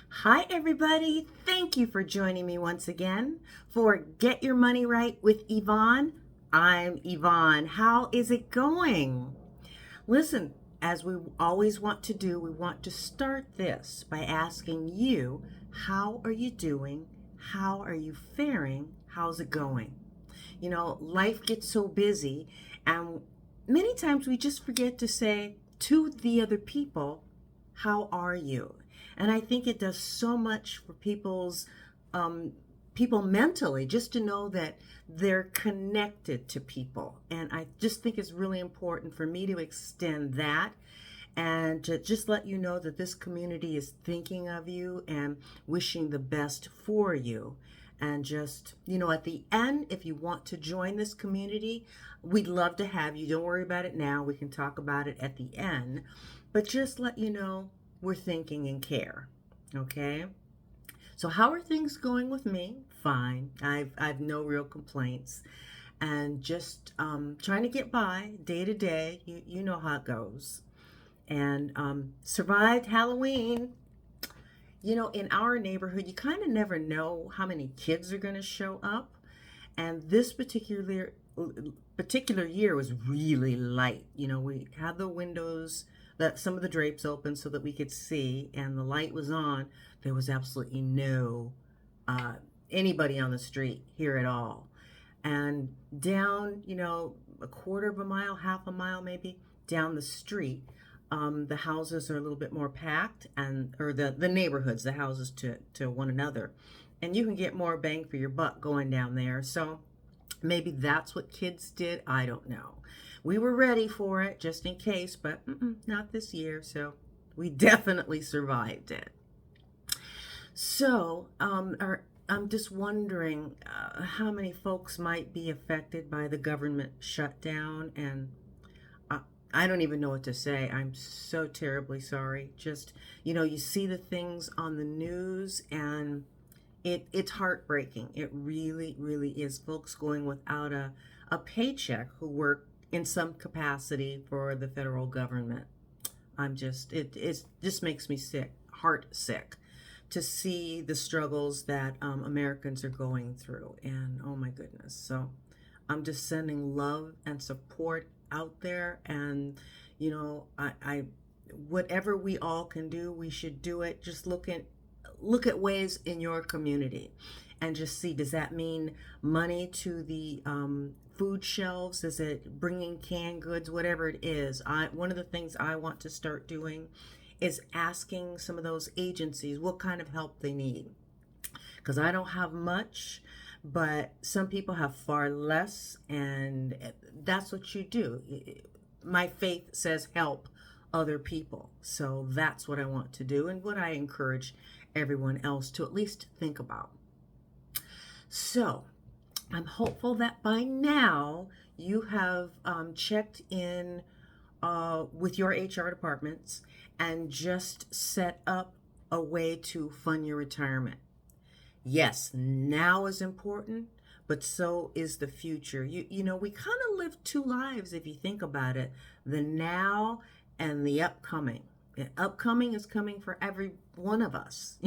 Hi, everybody. Thank you for joining me once again for Get Your Money Right with Yvonne. I'm Yvonne. How is it going? Listen, as we always want to do, we want to start this by asking you, how are you doing? How are you faring? How's it going? Life gets so busy, and many times we just forget to say to the other people, how are you? And I think it does so much for um, people mentally, just to know that they're connected to people. And I just think it's really important for me to extend that and to just let you know that this community is thinking of you and wishing the best for you. And just, at the end, if you want to join this community, we'd love to have you. Don't worry about it now. We can talk about it at the end. But just let you know we're thinking and care. Okay? So how are things going with me? Fine. I've no real complaints. And just trying to get by day to day. You know how it goes. And survived Halloween. In our neighborhood, you kind of never know how many kids are going to show up. And this particular year was really light. We had the windows, that some of the drapes open so that we could see, and the light was on. There was absolutely no uh, anybody on the street here at all. And down, a quarter of a mile, half a mile maybe, down the street, the houses are a little bit more packed, or the neighborhoods, the houses to one another. And you can get more bang for your buck going down there. So maybe that's what kids did. I don't know. We were ready for it just in case, but not this year. So we definitely survived it. So I'm just wondering how many folks might be affected by the government shutdown. And I don't even know what to say. I'm so terribly sorry. Just, you see the things on the news, and it's heartbreaking. It really, really is. Folks going without a paycheck who work in some capacity for the federal government. It just makes me sick, heart sick, to see the struggles that Americans are going through. And oh my goodness. So I'm just sending love and support out there. And, I whatever we all can do, we should do it. Just look at ways in your community and just see, does that mean money to the food shelves? Is it bringing canned goods? Whatever it is, one of the things I want to start doing is asking some of those agencies what kind of help they need, because I don't have much, but some people have far less, and that's what you do. My faith says help other people. So that's what I want to do, and what I encourage everyone else to at least think about. So I'm hopeful that by now you have checked in with your HR departments and just set up a way to fund your retirement. Yes, now is important, but so is the future. We kind of live two lives if you think about it, the now and the upcoming. The upcoming is coming for every one of us.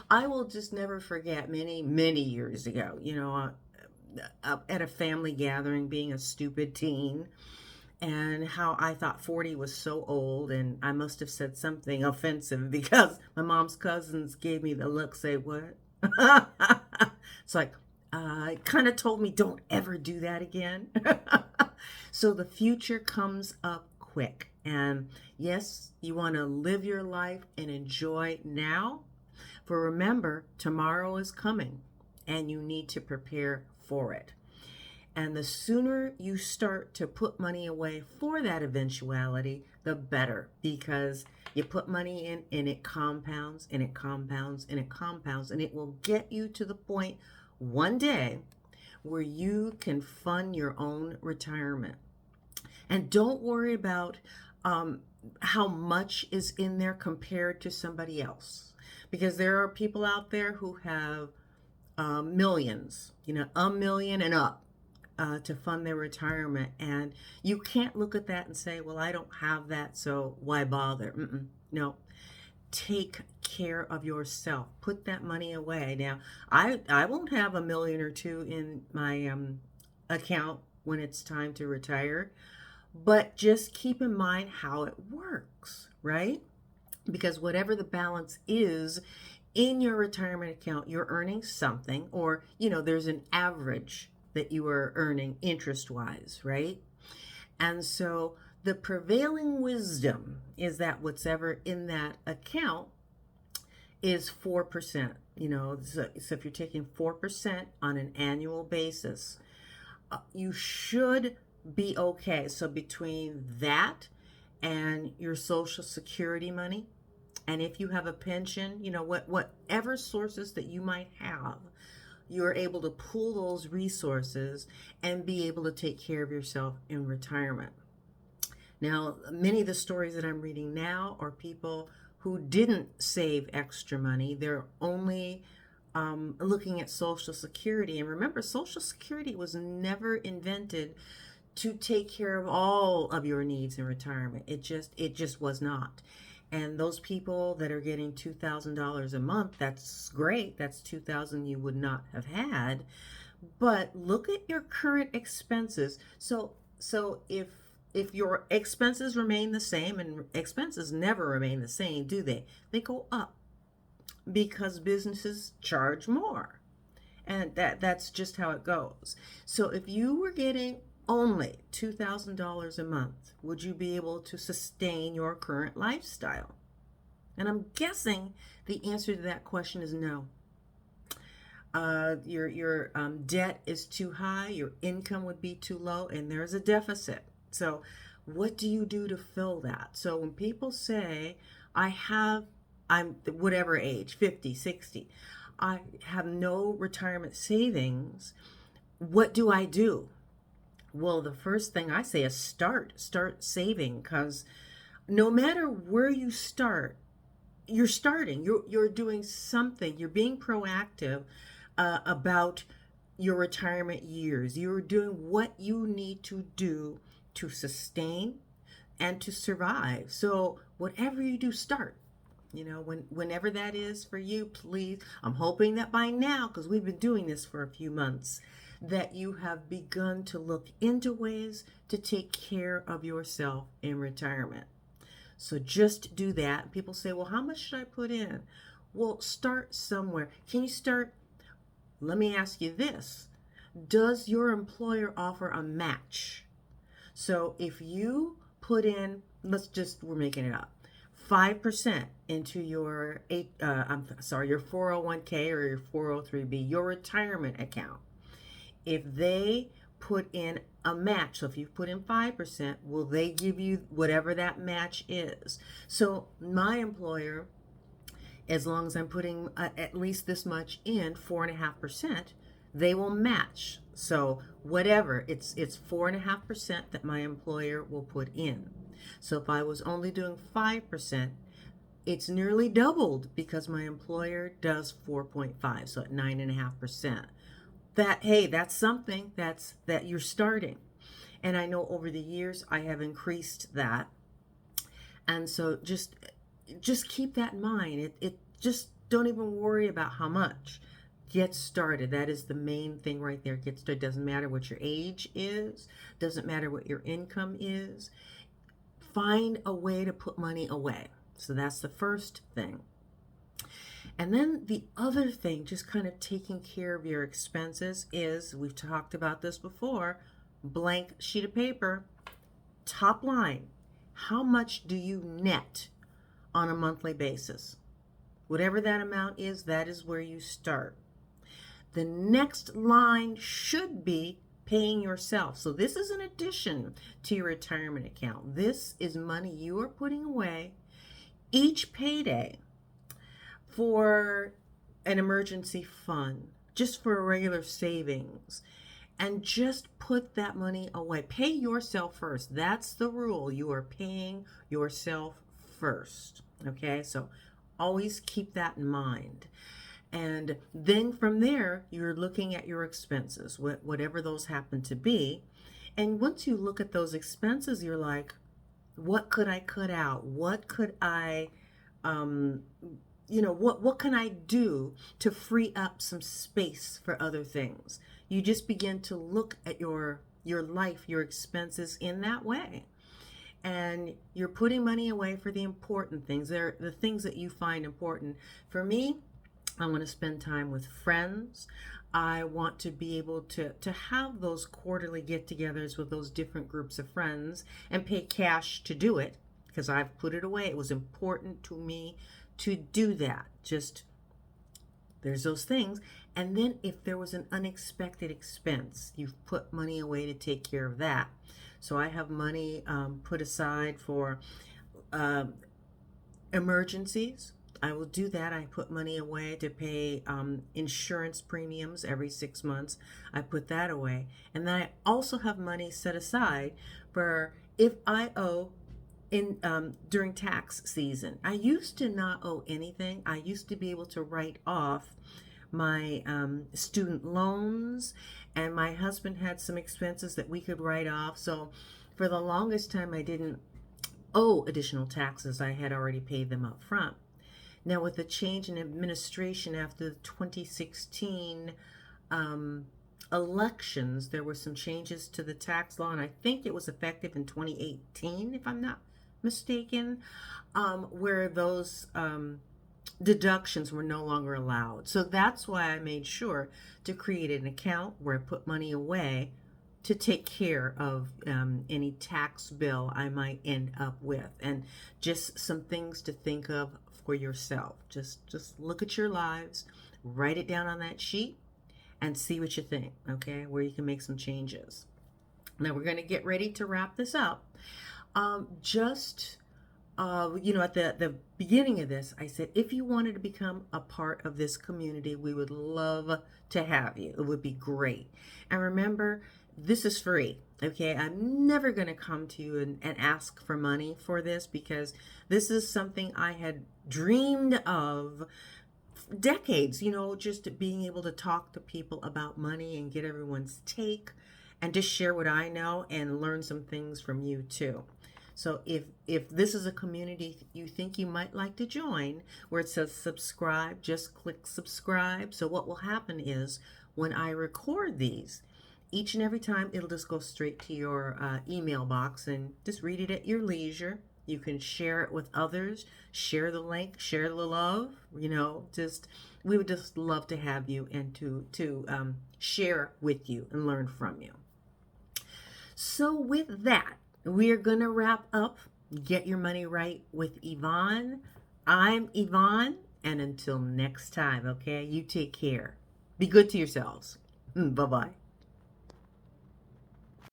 I will just never forget many, many years ago, at a family gathering, being a stupid teen, and how I thought 40 was so old, and I must have said something offensive because my mom's cousins gave me the look, say, what? It's like, it kind of told me, don't ever do that again. So the future comes up quick. And yes, you want to live your life and enjoy now. For remember, tomorrow is coming and you need to prepare for it. And the sooner you start to put money away for that eventuality, the better, because you put money in and it compounds and it compounds and it compounds, and it will get you to the point one day where you can fund your own retirement. And don't worry about how much is in there compared to somebody else, because there are people out there who have millions, a million and up, to fund their retirement. And you can't look at that and say, well, I don't have that, so why bother? No. Take care of yourself. Put that money away. Now, I won't have a million or two in my account when it's time to retire, but just keep in mind how it works, right? Because whatever the balance is in your retirement account, you're earning something, or there's an average that you are earning interest wise, right? And so the prevailing wisdom is that whatever in that account is 4%. So if you're taking 4% on an annual basis, you should be okay. So between that and your Social Security money, and if you have a pension, whatever sources that you might have, you're able to pool those resources and be able to take care of yourself in retirement. Now, many of the stories that I'm reading now are people who didn't save extra money. They're only looking at Social Security. And remember, Social Security was never invented to take care of all of your needs in retirement. It just was not. And those people that are getting $2,000 a month, that's great. That's $2,000 you would not have had. But look at your current expenses. So if your expenses remain the same, and expenses never remain the same, do they? They go up because businesses charge more. And that's just how it goes. So if you were getting only $2,000 a month, would you be able to sustain your current lifestyle? And I'm guessing the answer to that question is no. Your debt is too high, your income would be too low, and there's a deficit. So what do you do to fill that? So when people say, I'm whatever age, 50, 60, I have no retirement savings, what do I do? Well, the first thing I say is start saving, because no matter where you start, you're starting, you're doing something, you're being proactive about your retirement years. You're doing what you need to do to sustain and to survive. So whatever you do, start. Whenever that is for you, please. I'm hoping that by now, because we've been doing this for a few months, that you have begun to look into ways to take care of yourself in retirement. So just do that. People say, well, how much should I put in? Well, start somewhere. Can you start? Let me ask you this. Does your employer offer a match? So if you put in, we're making it up, 5% into your your 401k or your 403b, your retirement account. If they put in a match, so if you put in 5%, will they give you whatever that match is? So my employer, as long as I'm putting at least this much in, 4.5%, they will match. So whatever, it's 4.5% that my employer will put in. So if I was only doing 5%, it's nearly doubled because my employer does 4.5, so at 9.5%. That's something that you're starting. And I know over the years I have increased that. And so just keep that in mind. It just don't even worry about how much. Get started. That is the main thing right there. Get started. Doesn't matter what your age is. Doesn't matter what your income is. Find a way to put money away. So that's the first thing. And then the other thing, just kind of taking care of your expenses, is, we've talked about this before, blank sheet of paper, top line. How much do you net on a monthly basis? Whatever that amount is, that is where you start. The next line should be paying yourself. So this is an addition to your retirement account. This is money you are putting away each payday for an emergency fund, just for a regular savings, and just put that money away. Pay yourself first. That's the rule. You are paying yourself first. Okay, so always keep that in mind. And then from there, you're looking at your expenses, whatever those happen to be. And once you look at those expenses, you're like, what could I cut out? What could I what can I do to free up some space for other things? You just begin to look at your life, your expenses in that way. And you're putting money away for the important things. They're the things that you find important. For me, I want to spend time with friends. I want to be able to have those quarterly get-togethers with those different groups of friends and pay cash to do it because I've put it away. It was important to me to do that. Just there's those things. And then if there was an unexpected expense, you've put money away to take care of that. So I have money put aside for emergencies. I will do that. I put money away to pay insurance premiums every 6 months. I put that away. And then I also have money set aside for if I owe during tax season. I used to not owe anything. I used to be able to write off my student loans, and my husband had some expenses that we could write off. So for the longest time, I didn't owe additional taxes. I had already paid them up front. Now, with the change in administration after the 2016 elections, there were some changes to the tax law, and I think it was effective in 2018, if I'm not mistaken, where those deductions were no longer allowed. So that's why I made sure to create an account where I put money away to take care of any tax bill I might end up with, and just some things to think of for yourself. Just look at your lives, write it down on that sheet, and see what you think, okay, where you can make some changes. Now we're going to get ready to wrap this up. At the beginning of this, I said, if you wanted to become a part of this community, we would love to have you. It would be great. And remember, this is free. Okay, I'm never going to come to you and ask for money for this, because this is something I had dreamed of decades, just being able to talk to people about money and get everyone's take and just share what I know and learn some things from you too. So if this is a community you think you might like to join, where it says subscribe, just click subscribe. So what will happen is when I record these, each and every time, it'll just go straight to your email box, and just read it at your leisure. You can share it with others, share the link, share the love. We would just love to have you and to share with you and learn from you. So with that, we are going to wrap up Get Your Money Right with Yvonne. I'm Yvonne, and until next time, okay, you take care. Be good to yourselves. Bye-bye.